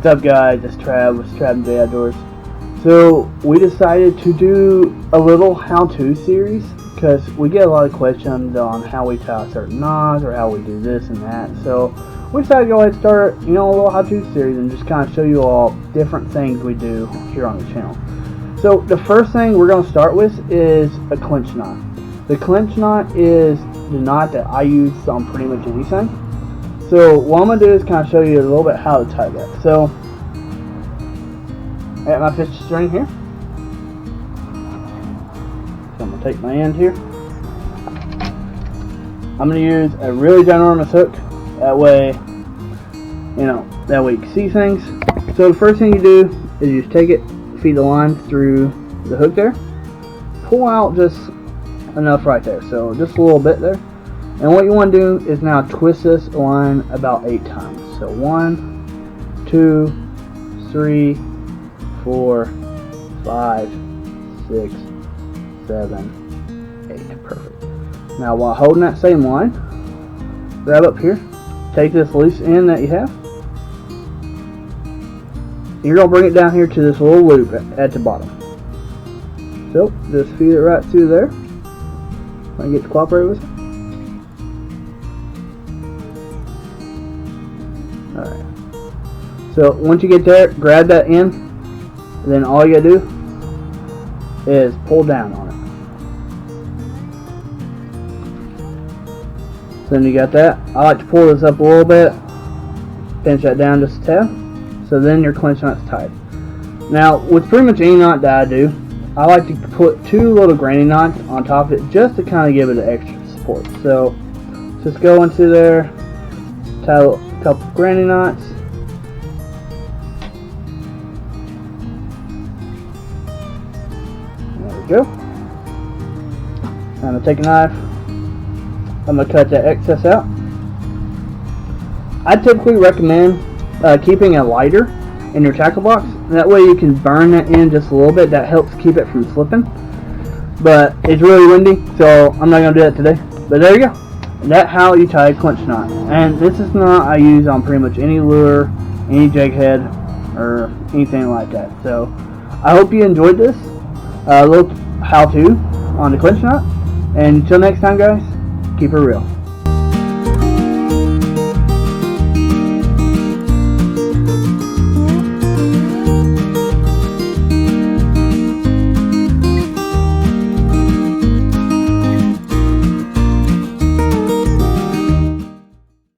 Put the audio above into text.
up, guys? It's Trav with Trav and J Outdoors. So we decided to do a little how-to series because we get a lot of questions on how we tie certain knots or how we do this and that. So we decided to go ahead and start, a little how-to series and just kind of show you all different things we do here on the channel. So the first thing we're going to start with is a clinch knot. The clinch knot is the knot that I use on pretty much anything. So what I'm going to do is kind of show you a little bit how to tie that. So I got my fish string here. So I'm going to take my end here. I'm going to use a really ginormous hook. That way, that way you can see things. So the first thing you do is you just take it, feed the line through the hook there. Pull out just enough right there. So just a little bit there. And what you want to do is now twist this line about 8 times. So 1, 2, 3, 4, 5, 6, 7, 8. Perfect. Now while holding that same line, grab up here, take this loose end that you have. You're going to bring it down here to this little loop at the bottom. So just feed it right through there. Try and get to cooperate with it. Alright. So once you get there, grab that end, and then all you gotta do is pull down on it. So then you got that. I like to pull this up a little bit, pinch that down just a tad. So then your clinch knot's tied. Now with pretty much any knot that I do, I like to put 2 little granny knots on top of it just to kind of give it an extra support. So just go into there, tie a couple granny knots. There we go. I'm going to take a knife. I'm going to cut that excess out. I typically recommend keeping a lighter in your tackle box. That way you can burn that in just a little bit. That helps keep it from slipping. But it's really windy, so I'm not going to do that today. But there you go. That's how you tie a clinch knot. And this is knot I use on pretty much any lure, any jig head, or anything like that. So I hope you enjoyed this little how-to on the clinch knot. And until next time, guys, keep it real.